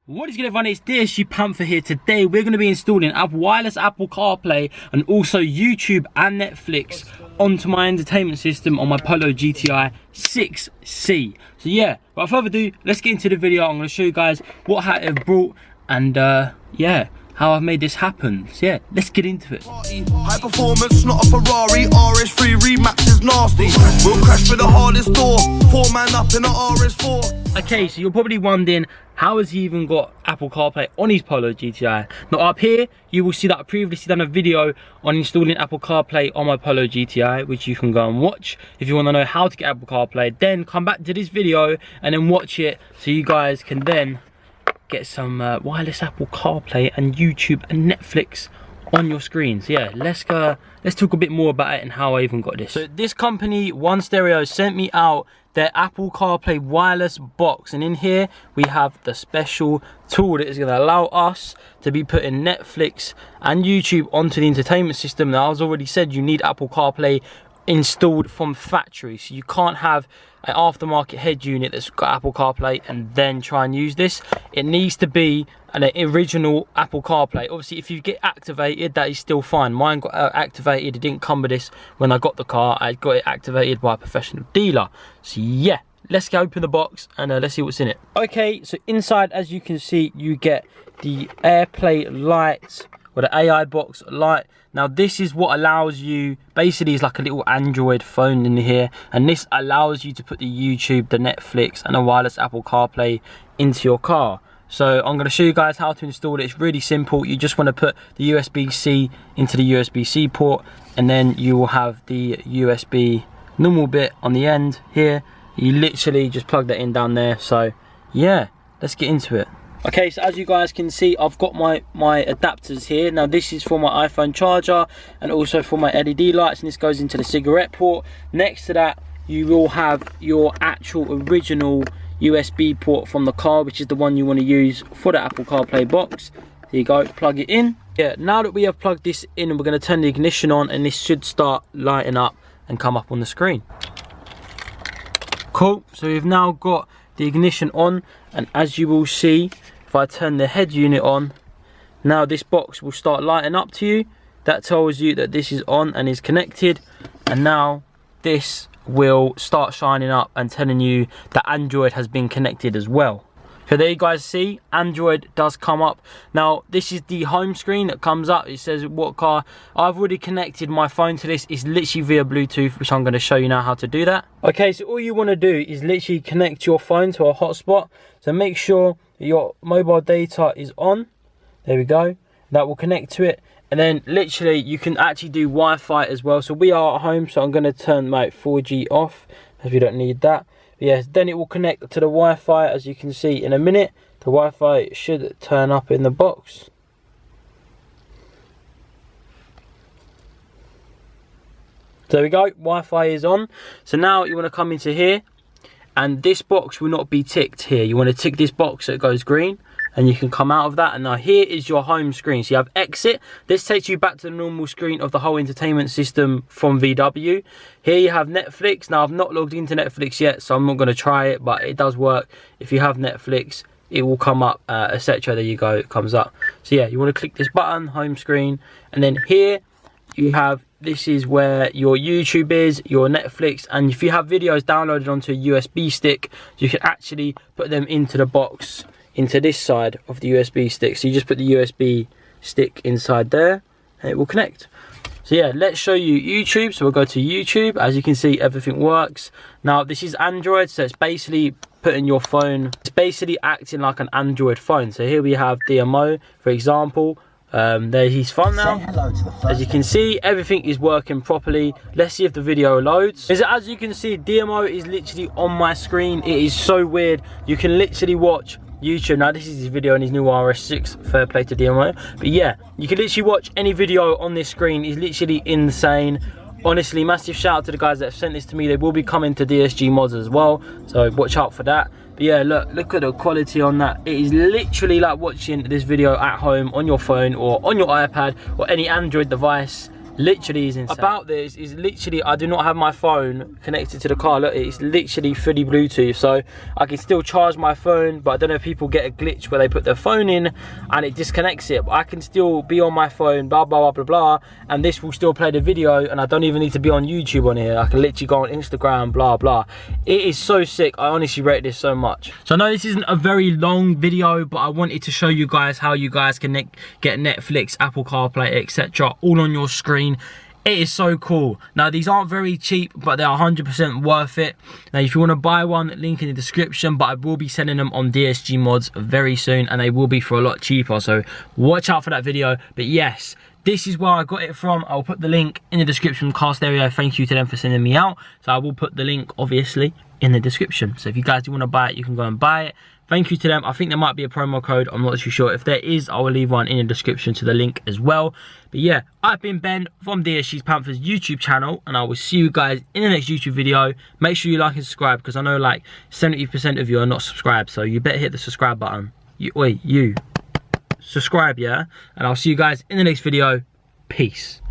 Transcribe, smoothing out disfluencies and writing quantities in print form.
What is good, everyone? It's DSG Panther here. Today we're going to be installing wireless Apple CarPlay and also YouTube and Netflix onto my entertainment system on my Polo GTI 6C. So yeah, without further ado, let's get into the video. I'm going to show you guys what I've brought and yeah, how I've made this happen. So yeah, let's get into it. High performance, not a Ferrari. RS3 Remax is nasty. We'll crash for the hardest door. 4-man up in the RS4. Okay, so you're probably wondering, how has he even got Apple CarPlay on his Polo GTI? Now up here, you will see that I've previously done a video on installing Apple CarPlay on my Polo GTI, which you can go and watch if you want to know how to get Apple CarPlay. Then come back to this video and then watch it, so you guys can then get some wireless Apple CarPlay and YouTube and Netflix on your screens. Yeah, let's talk a bit more about it and how I even got this. So this company, One Stereo, sent me out their Apple CarPlay wireless box, and in here we have the special tool that is going to allow us to be putting Netflix and YouTube onto the entertainment system. Now, as already said, you need Apple CarPlay installed from factory, so you can't have an aftermarket head unit that's got Apple CarPlay and then try and use this. It needs to be an original Apple CarPlay. Obviously, if you get activated, that is still fine. Mine got activated. It didn't come with this when I got the car. I got it activated by a professional dealer. So yeah, let's go open the box and let's see what's in it. Okay, so inside, as you can see, you get the AirPlay lights, or the AI box light. Now this is what allows you, basically it's like a little Android phone in here, and this allows you to put the YouTube, the Netflix and the wireless Apple CarPlay into your car. So I'm going to show you guys how to install it. It's really simple. You just want to put the USB-C into the USB-C port, and then you will have the USB normal bit on the end here. You literally just plug that in down there. So yeah, let's get into it. Okay, so as you guys can see, I've got my adapters here. Now this is for my iPhone charger and also for my LED lights, and this goes into the cigarette port. Next to that, you will have your actual original USB port from the car, which is the one you want to use for the Apple CarPlay box. There you go, plug it in. Yeah, now that we have plugged this in, we're going to turn the ignition on, and this should start lighting up and come up on the screen. Cool, so we've now got the ignition on, and as you will see, if I turn the head unit on, now this box will start lighting up to you. That tells you that this is on and is connected, and now this will start shining up and telling you that Android has been connected as well. So there you guys see, Android does come up. Now this is the home screen that comes up. It says what car. I've already connected my phone to this. It's literally via Bluetooth, which I'm going to show you now how to do that. Okay, so all you want to do is literally connect your phone to a hotspot. So make sure your mobile data is on. There we go. That will connect to it. And then literally you can actually do Wi-Fi as well. So we are at home, so I'm going to turn my 4G off, as we don't need that. Yes, then it will connect to the Wi-Fi. As you can see in a minute, the Wi-Fi should turn up in the box. So there we go, Wi-Fi is on. So now you want to come into here, and this box will not be ticked here. You want to tick this box so it goes green, and you can come out of that. And now here is your home screen. So you have exit. This takes you back to the normal screen of the whole entertainment system from VW. Here you have Netflix. Now I've not logged into Netflix yet, so I'm not going to try it, but it does work. If you have Netflix, it will come up, etc. There you go, it comes up. So yeah, you want to click this button, home screen, and then here you have, this is where your YouTube is, your Netflix, and if you have videos downloaded onto a USB stick, you can actually put them into the box, into this side of the USB stick. So you just put the USB stick inside there and it will connect. So yeah, let's show you YouTube. So we'll go to YouTube. As you can see, everything works. Now this is Android, so it's basically putting your phone, it's basically acting like an Android phone. So here we have DMO, for example. There's his phone now. As you can see, everything is working properly. Let's see if the video loads. As you can see, DMO is literally on my screen. It is so weird. You can literally watch YouTube. Now this is his video on his new RS6, fair play to DMO. But yeah, you can literally watch any video on this screen. It's literally insane. Honestly, massive shout out to the guys that have sent this to me. They will be coming to DSG mods as well, so watch out for that. But yeah, look at the quality on that. It is literally like watching this video at home on your phone or on your iPad or any Android device. literally is insane. About this is literally, I do not have my phone connected to the car. Look, it's literally fully Bluetooth, so I can still charge my phone, but I don't know if people get a glitch where they put their phone in and it disconnects it, but I can still be on my phone, blah blah blah blah blah, and this will still play the video, and I don't even need to be on YouTube on here. I can literally go on Instagram, blah blah. It is so sick. I honestly rate this so much. So I know this isn't a very long video, but I wanted to show you guys how you guys can get Netflix, Apple CarPlay, etc. all on your screen. It is so cool. Now, these aren't very cheap, but they're 100% worth it. Now, if you want to buy one, link in the description, but I will be sending them on DSG Mods very soon, and they will be for a lot cheaper, so watch out for that video. But yes, this is where I got it from. I'll put the link in the description. Car Stereo, thank you to them for sending me out. So I will put the link, obviously, in the description. So if you guys do want to buy it, you can go and buy it. Thank you to them. I think there might be a promo code. I'm not too sure. If there is, I will leave one in the description to the link as well. But yeah, I've been Ben from DSG's Panthers YouTube channel, and I will see you guys in the next YouTube video. Make sure you like and subscribe, because I know like 70% of you are not subscribed, so you better hit the subscribe button. You subscribe, yeah? And I'll see you guys in the next video. Peace.